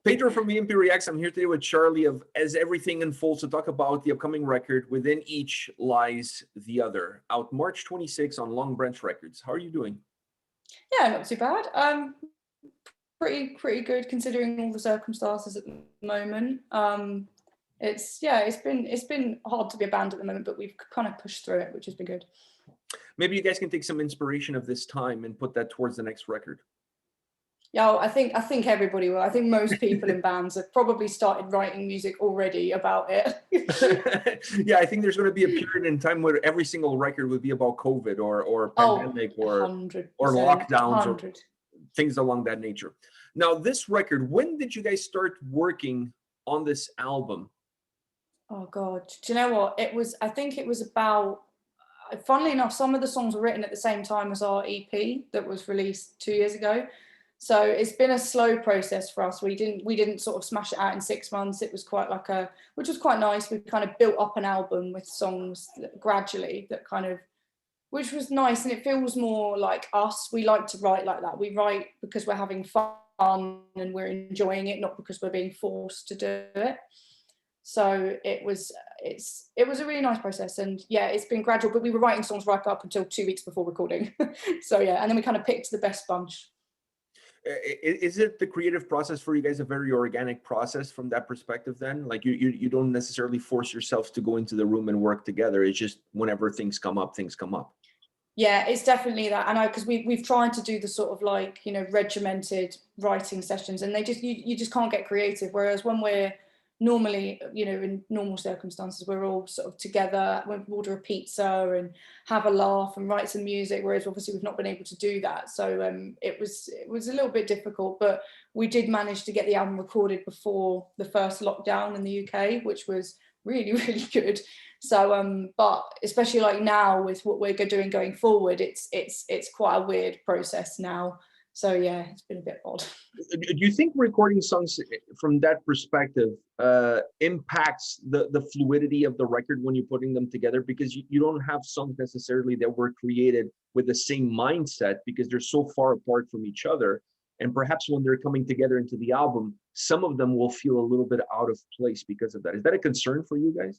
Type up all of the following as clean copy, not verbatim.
Pedro from A&P-REACTS. I'm here today with Charlie of As Everything Unfolds to talk about the upcoming record, Within Each Lies the Other, out March 26 on Long Branch Records. How are you doing? Yeah, not too bad. Pretty good considering all the circumstances at the moment. It's been hard to be a band at the moment, but we've kind of pushed through it, which has been good. Maybe you guys can take some inspiration of this time and put that towards the next record. Yeah, I think everybody will. I think most people in bands have probably started writing music already about it. Yeah, I think there's going to be a period in time where every single record would be about COVID or pandemic or 100%, lockdowns 100. or things along that nature. Now, this record, when did you guys start working on this album? Oh God, do you know what? I think it was about, funnily enough, some of the songs were written at the same time as our EP that was released 2 years ago. So it's been a slow process for us. We didn't sort of smash it out in 6 months. It was quite which was quite nice. We kind of built up an album with songs gradually which was nice. And it feels more like us. We like to write like that. We write because we're having fun and we're enjoying it, not because we're being forced to do it. So it was a really nice process, and yeah, it's been gradual, but we were writing songs right up until 2 weeks before recording. So yeah, and then we kind of picked the best bunch. Is it the creative process for you guys a very organic process from that perspective then? Like you don't necessarily force yourselves to go into the room and work together. It's just whenever things come up, things come up. Yeah, it's definitely that. And because we've tried to do the sort of like, regimented writing sessions, and you just can't get creative. Whereas when we're normally, in normal circumstances, we're all sort of together, we order a pizza and have a laugh and write some music, whereas obviously we've not been able to do that. So it was a little bit difficult, but we did manage to get the album recorded before the first lockdown in the UK, which was really, really good. So but especially like now with what we're doing going forward, it's quite a weird process now. So yeah, it's been a bit odd. Do you think recording songs from that perspective impacts the fluidity of the record when you're putting them together? Because you don't have songs necessarily that were created with the same mindset because they're so far apart from each other. And perhaps when they're coming together into the album, some of them will feel a little bit out of place because of that. Is that a concern for you guys?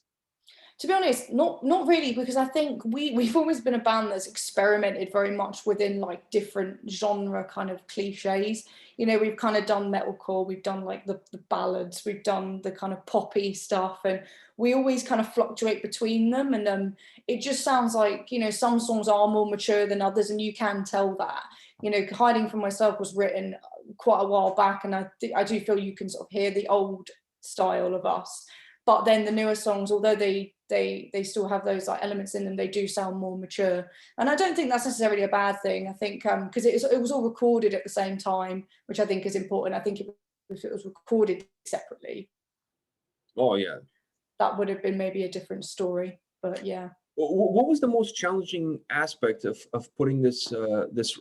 To be honest, not really, because I think we've always been a band that's experimented very much within like different genre kind of cliches. We've kind of done metalcore, we've done like the ballads, we've done the kind of poppy stuff, and we always kind of fluctuate between them. And it just sounds like, some songs are more mature than others, and you can tell that. Hiding from Myself was written quite a while back, and I do feel you can sort of hear the old style of us. But then the newer songs, although they still have those like elements in them, they do sound more mature. And I don't think that's necessarily a bad thing. I think because it was all recorded at the same time, which I think is important. I think if it was recorded separately, Oh yeah, that would have been maybe a different story. But yeah. What was the most challenging aspect of putting this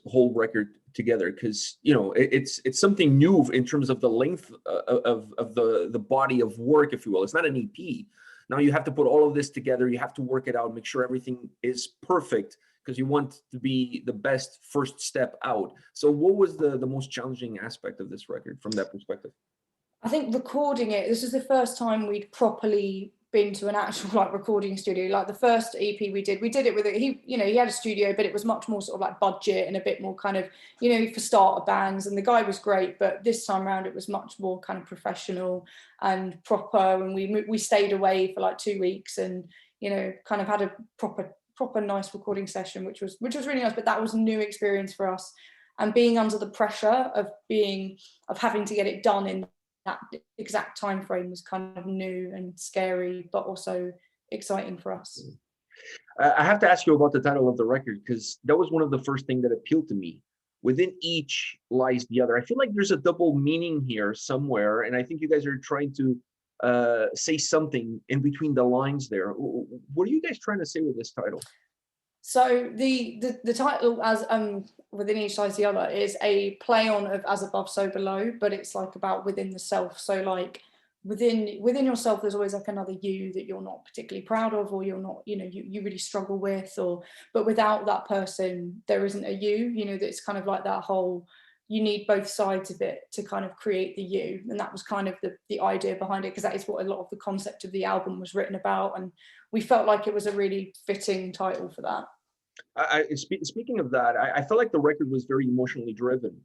whole record together? Because it's something new in terms of the length of the body of work, if you will. It's not an EP. Now you have to put all of this together. You have to work it out, make sure everything is perfect, because you want to be the best first step out. So what was the most challenging aspect of this record from that perspective? I think recording it, this is the first time we'd properly been to an actual like recording studio. Like the first EP we did it with he had a studio, but it was much more sort of like budget and a bit more kind of, for starter bands, and the guy was great. But this time around it was much more kind of professional and proper, and we stayed away for like 2 weeks and kind of had a proper nice recording session, which was really nice. But that was a new experience for us, and being under the pressure of having to get it done in that exact time frame was kind of new and scary, but also exciting for us. I have to ask you about the title of the record, because that was one of the first things that appealed to me. Within each lies the other. I feel like there's a double meaning here somewhere, and I think you guys are trying to say something in between the lines there. What are you guys trying to say with this title? So the title, as Within Each Lies the Other, is a play on of As Above, So Below, but it's like about within the self. So like within yourself, there's always like another you that you're not particularly proud of, or you're not, you really struggle with, but without that person, there isn't a you. That's kind of like that whole, you need both sides of it to kind of create the you. And that was kind of the idea behind it, because that is what a lot of the concept of the album was written about. And we felt like it was a really fitting title for that. Speaking of that, I felt like the record was very emotionally driven.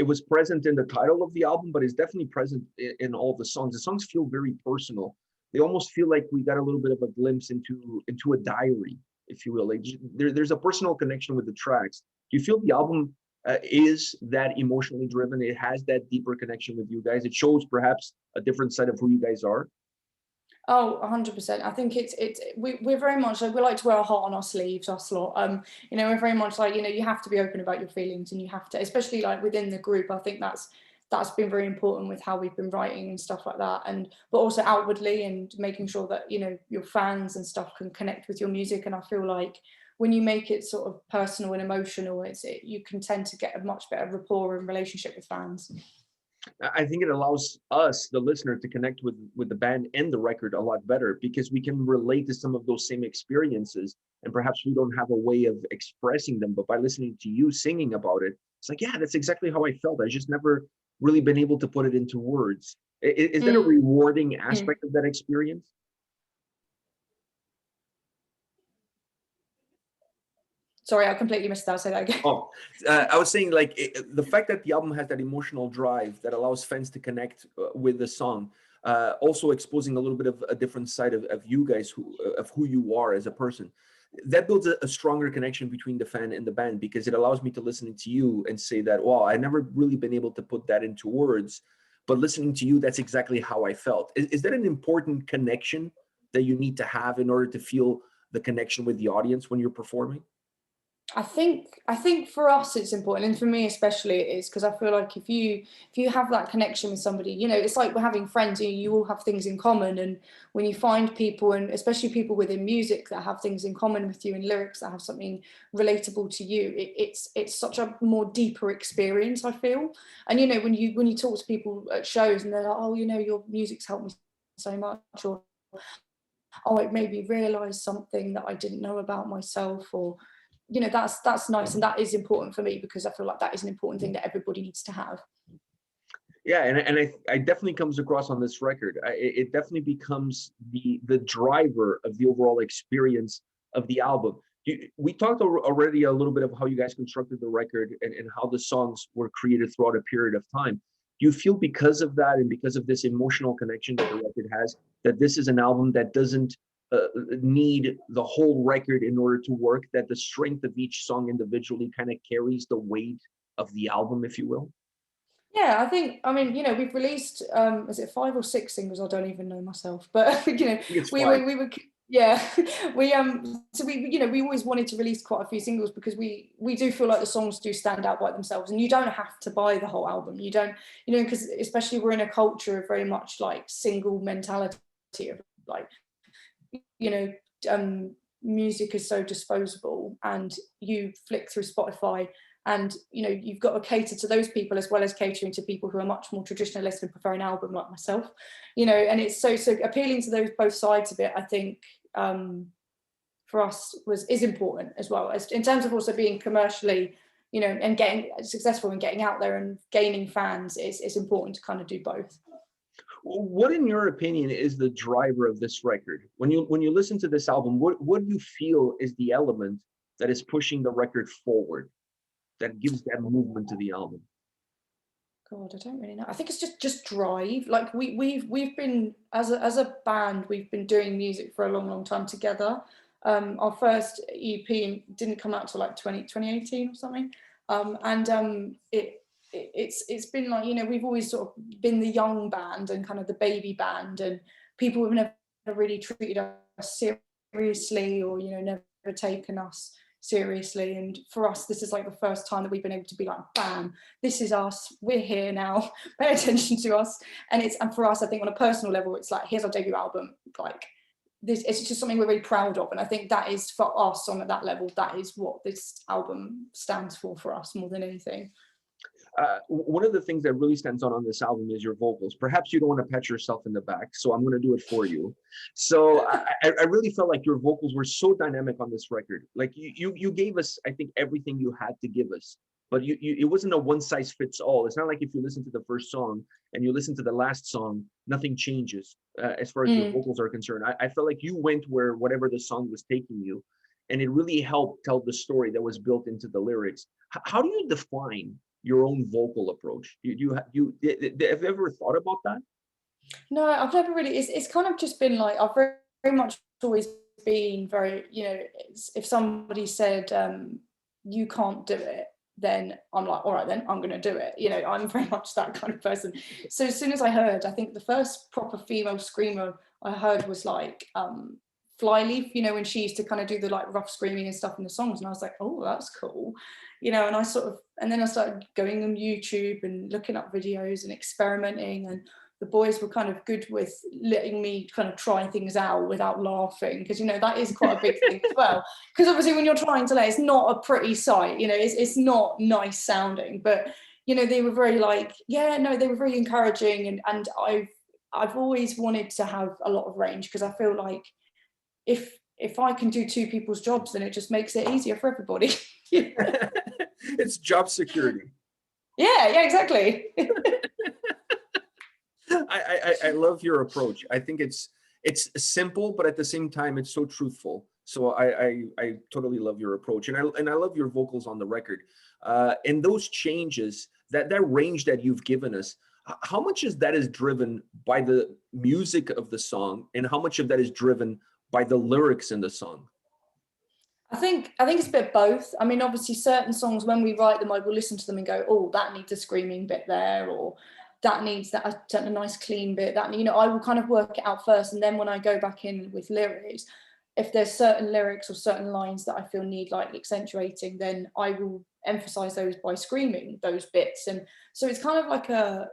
It was present in the title of the album, but it's definitely present in all the songs. The songs feel very personal. They almost feel like we got a little bit of a glimpse into a diary, if you will. Like, there's a personal connection with the tracks. Do you feel the album is that emotionally driven? It has that deeper connection with you guys. It shows perhaps a different side of who you guys are. Oh, 100%. I think we're very much like, we like to wear our heart on our sleeves, our slot. You know, we're very much like, you know, you have to be open about your feelings, and you have to, especially like within the group. I think that's been very important with how we've been writing and stuff like that. And but also outwardly, and making sure that, you know, your fans and stuff can connect with your music. And I feel like when you make it sort of personal and emotional, you can tend to get a much better rapport and relationship with fans. I think it allows us, the listener, to connect with the band and the record a lot better, because we can relate to some of those same experiences, and perhaps we don't have a way of expressing them, but by listening to you singing about it, it's like, yeah, that's exactly how I felt. I just never really been able to put it into words. Is that a rewarding aspect of that experience? Sorry, I completely missed that. Say that again. Oh, I was saying, like, the fact that the album has that emotional drive that allows fans to connect with the song, also exposing a little bit of a different side of you guys, of who you are as a person. That builds a stronger connection between the fan and the band, because it allows me to listen to you and say that, wow, I never really been able to put that into words, but listening to you, that's exactly how I felt. Is that an important connection that you need to have in order to feel the connection with the audience when you're performing? I think for us it's important, and for me especially it is, because I feel like if you have that connection with somebody, you know, it's like we're having friends. You all have things in common, and when you find people, and especially people within music that have things in common with you, and lyrics that have something relatable to you, it's such a more deeper experience, I feel. And you know, when you talk to people at shows and they're like, oh, you know, your music's helped me so much, or oh, it made me realize something that I didn't know about myself, or you know, that's nice, and that is important for me, because I feel like that is an important thing that everybody needs to have. Yeah, and I definitely comes across on this record. It definitely becomes the driver of the overall experience of the album. We talked already a little bit of how you guys constructed the record, and how the songs were created throughout a period of time. Do you feel, because of that and because of this emotional connection that the record has, that this is an album that doesn't need the whole record in order to work, that the strength of each song individually kind of carries the weight of the album, if you will? Yeah, I think, I mean, you know, we've released is it 5 or 6 singles? I don't even know myself, but you know, I think it's we fine. we, we were yeah, we so we, you know, we always wanted to release quite a few singles, because we do feel like the songs do stand out by themselves, and you don't have to buy the whole album. You don't, you know, because especially we're in a culture of very much like single mentality, of like, you know, music is so disposable, and you flick through Spotify, and you know, you've got to cater to those people as well as catering to people who are much more traditionalist and prefer an album like myself, you know. And it's so appealing to those both sides of it, I think, for us is important, as well as in terms of also being commercially, you know, and getting successful and getting out there and gaining fans. It's important to kind of do both. What, in your opinion, is the driver of this record? When you listen to this album, what do you feel is the element that is pushing the record forward, that gives that movement to the album? God, I don't really know. I think it's just drive. Like we've been, as a band, we've been doing music for a long time together. Our first EP didn't come out till like 2018 or something. It's been like, you know, we've always sort of been the young band and kind of the baby band, and people have never really treated us seriously, or, you know, never taken us seriously. And for us, this is like the first time that we've been able to be like, bam, this is us, we're here now, pay attention to us. And for us, I think on a personal level, it's like, here's our debut album, like this, it's just something we're really proud of. And I think that is, for us, on that level, that is what this album stands for us more than anything. One of the things that really stands out on this album is your vocals. Perhaps you don't want to pat yourself in the back, so I'm going to do it for you. So I really felt like your vocals were so dynamic on this record. Like you gave us, I think, everything you had to give us but it wasn't a one size fits all. It's not like if you listen to the first song and you listen to the last song, nothing changes as far as your vocals are concerned. I felt like you went where whatever the song was taking you, and it really helped tell the story that was built into the lyrics. How do you define your own vocal approach? Have you ever thought about that? No, I've never really. It's kind of just been like I've very much always been very, if somebody said you can't do it, then I'm like, all right, then I'm going to do it. I'm very much that kind of person. So as soon as I heard, I think the first proper female screamer I heard was like Flyleaf, when she used to kind of do the like rough screaming and stuff in the songs, and I was like, oh, that's cool, and and then I started going on YouTube and looking up videos and experimenting, and the boys were kind of good with letting me kind of try things out without laughing, because that is quite a big thing as well, because obviously when you're trying to it's not a pretty sight, it's not nice sounding, but they were very like, yeah, no, they were very encouraging, and I've always wanted to have a lot of range, because I feel like if I can do two people's jobs, then it just makes it easier for everybody. It's job security. Yeah, exactly. I love your approach. I think it's simple, but at the same time, it's so truthful. So I totally love your approach, and I love your vocals on the record. And those changes, that range that you've given us, how much is driven by the music of the song, and how much of that is driven by the lyrics in the song? I think it's a bit of both. I mean, obviously, certain songs, when we write them, I will listen to them and go, "Oh, that needs a screaming bit there," or "That needs a nice clean bit." That I will kind of work it out first, and then when I go back in with lyrics, if there's certain lyrics or certain lines that I feel need like accentuating, then I will emphasize those by screaming those bits. And so it's kind of like a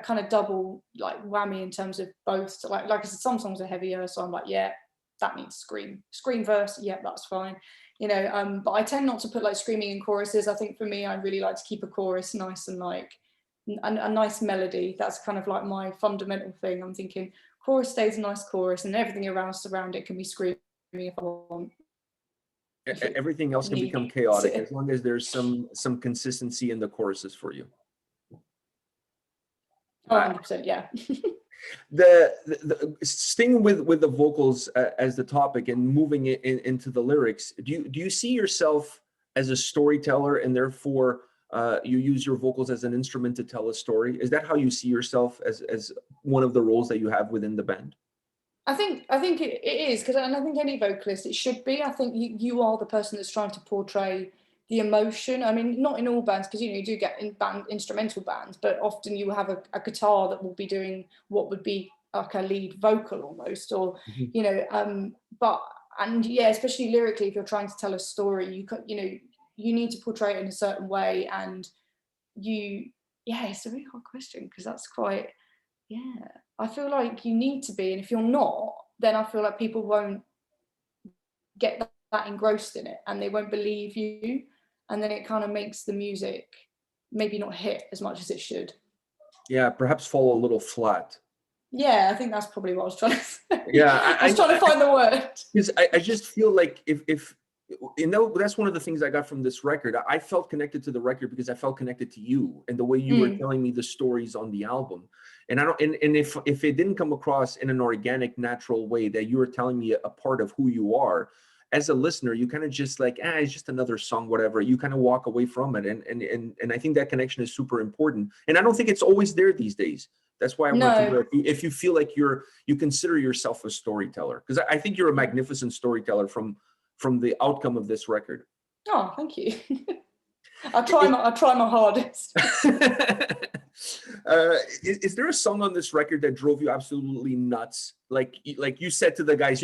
kind of double like whammy in terms of both. So like I said, some songs are heavier, so I'm like, yeah, that needs scream verse, yeah, that's fine, but I tend not to put like screaming in choruses. I think for me, I really like to keep a chorus nice and like a nice melody. That's kind of like my fundamental thing. I'm thinking chorus stays a nice chorus, and everything around it can be screaming if I want. Everything else can become chaotic as long as there's some consistency in the choruses for you. 100%, yeah. The staying with the vocals as the topic and moving it into the lyrics, do you see yourself as a storyteller, and therefore you use your vocals as an instrument to tell a story? Is that how you see yourself as one of the roles that you have within the band? I think it is, because I think any vocalist, it should be. I think you are the person that's trying to portray the emotion. I mean, not in all bands, because you do get in instrumental bands, but often you have a guitar that will be doing what would be like a lead vocal almost, or but yeah, especially lyrically, if you're trying to tell a story, you need to portray it in a certain way, and it's a really hard question, because that's quite, yeah, I feel like you need to be, and if you're not, then I feel like people won't get that engrossed in it, and they won't believe you, and then it kind of makes the music maybe not hit as much as it should. Yeah, perhaps fall a little flat. Yeah, I think that's probably what I was trying to say. Yeah, I was trying to find the word. Because I just feel like if that's one of the things I got from this record. I felt connected to the record because I felt connected to you and the way you were telling me the stories on the album. And I don't, and if it didn't come across in an organic, natural way that you were telling me a part of who you are, as a listener, you kind of just like, it's just another song, whatever. You kind of walk away from it, and I think that connection is super important. And I don't think it's always there these days. That's why I want to know if you feel like you consider yourself a storyteller, because I think you're a magnificent storyteller from the outcome of this record. Oh, thank you. I try my hardest. Is there a song on this record that drove you absolutely nuts? Like you said to the guys,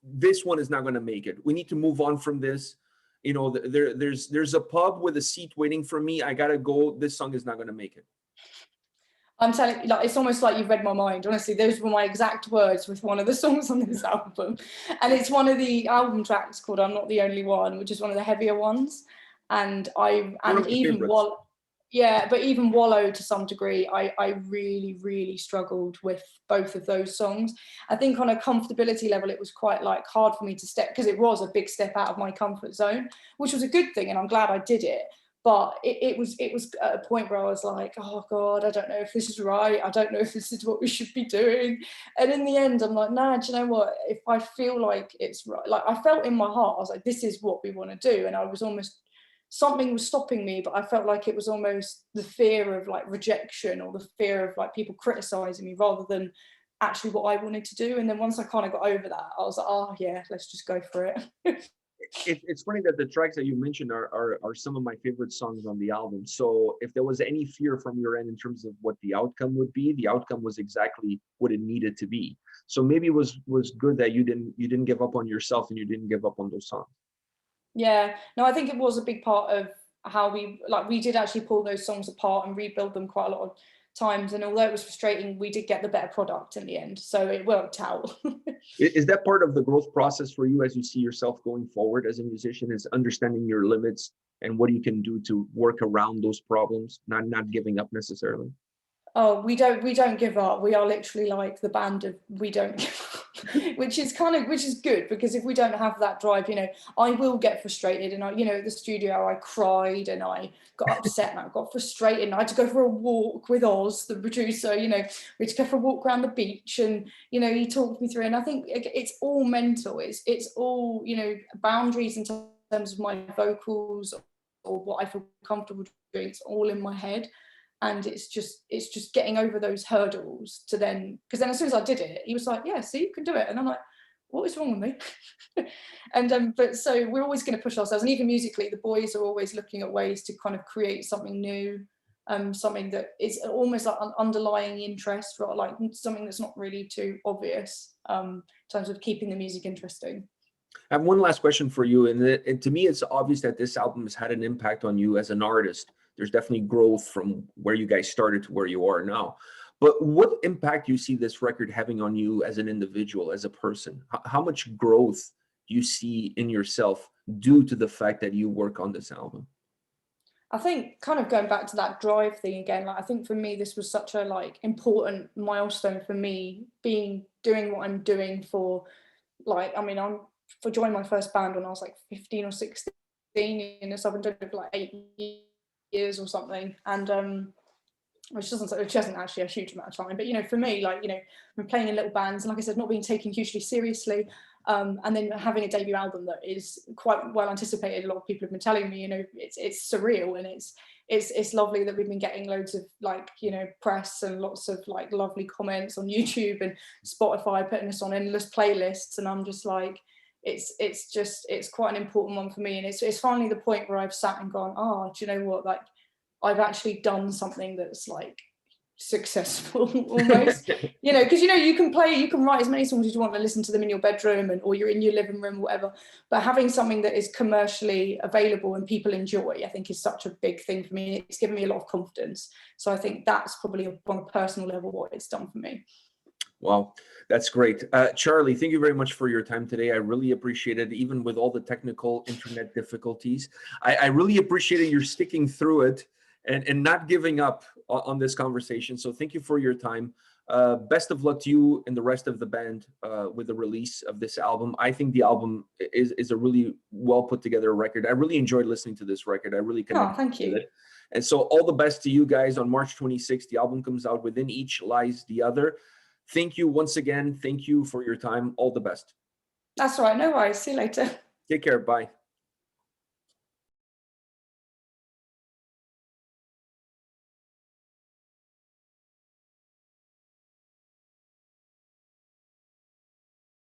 this one is not going to make it. We need to move on from this. There's a pub with a seat waiting for me. I gotta go. This song is not going to make it. I'm telling you, like, it's almost like you've read my mind. Honestly, those were my exact words with one of the songs on this album. And it's one of the album tracks called I'm Not the Only One, which is one of the heavier ones. And even Wallow to some degree, I really, really struggled with both of those songs. I think on a comfortability level, it was quite like hard for me to step, because it was a big step out of my comfort zone, which was a good thing, and I'm glad I did it. But it was at a point where I was like, oh God, I don't know if this is right. I don't know if this is what we should be doing. And in the end, I'm like, nah, do you know what? If I feel like it's right, like I felt in my heart, I was like, this is what we want to do. And I was almost, something was stopping me, but I felt like it was almost the fear of like rejection or the fear of like people criticizing me rather than actually what I wanted to do. And then once I kind of got over that, I was like, oh yeah, let's just go for it. It's funny that the tracks that you mentioned are some of my favorite songs on the album. So if there was any fear from your end in terms of what the outcome would be, the outcome was exactly what it needed to be. So maybe it was good that you didn't give up on yourself and you didn't give up on those songs. Yeah, no, I think it was a big part of how we did actually pull those songs apart and rebuild them quite a lot of times. And although it was frustrating, we did get the better product in the end. So it worked out. Is that part of the growth process for you as you see yourself going forward as a musician, is understanding your limits and what you can do to work around those problems, not giving up necessarily? Oh, we don't give up. We are literally like the band of we don't give up, which is good because if we don't have that drive, I will get frustrated and at the studio I cried and I got upset and I got frustrated and I had to go for a walk with Oz, the producer, we had to go for a walk around the beach and, he talked me through and I think it's all mental. It's all, boundaries in terms of my vocals or what I feel comfortable doing. It's all in my head. And it's just getting over those hurdles to then, because then as soon as I did it, he was like, yeah, see, you can do it. And I'm like, what is wrong with me? And but so we're always going to push ourselves, and even musically the boys are always looking at ways to kind of create something new, something that is almost like an underlying interest, or like something that's not really too obvious, in terms of keeping the music interesting. I have one last question for you, and to me, it's obvious that this album has had an impact on you as an artist. There's definitely growth from where you guys started to where you are now. But what impact do you see this record having on you as an individual, as a person? How much growth do you see in yourself due to the fact that you work on this album? I think kind of going back to that drive thing again, like I think for me this was such a like important milestone for me doing what I'm doing for like I mean I'm for joining my first band when I was like 15 or 16 in this. I've been doing it for like 8 years or something, and which isn't actually a huge amount of time, but for me, like I'm playing in little bands and like I said, not being taken hugely seriously, and then having a debut album that is quite well anticipated. A lot of people have been telling me, it's surreal, and it's lovely that we've been getting loads of like press and lots of like lovely comments on YouTube and Spotify putting us on endless playlists, and I'm just like it's quite an important one for me, and it's finally the point where I've sat and gone, oh, do you know what, like I've actually done something that's like successful almost, because you can write as many songs as you want and listen to them in your bedroom or you're in your living room or whatever, but having something that is commercially available and people enjoy, I think is such a big thing for me. It's given me a lot of confidence, so I think that's probably on a personal level what it's done for me. Wow, that's great. Charlie, thank you very much for your time today. I really appreciate it, even with all the technical internet difficulties. I really appreciated your sticking through it and not giving up on this conversation. So thank you for your time. Best of luck to you and the rest of the band with the release of this album. I think the album is a really well put together record. I really enjoyed listening to this record. I really connected thank you. with it. And so all the best to you guys on March 26th. The album comes out. Within each lies the other. Thank you once again. Thank you for your time. All the best. That's all right. No worries. See you later. Take care. Bye.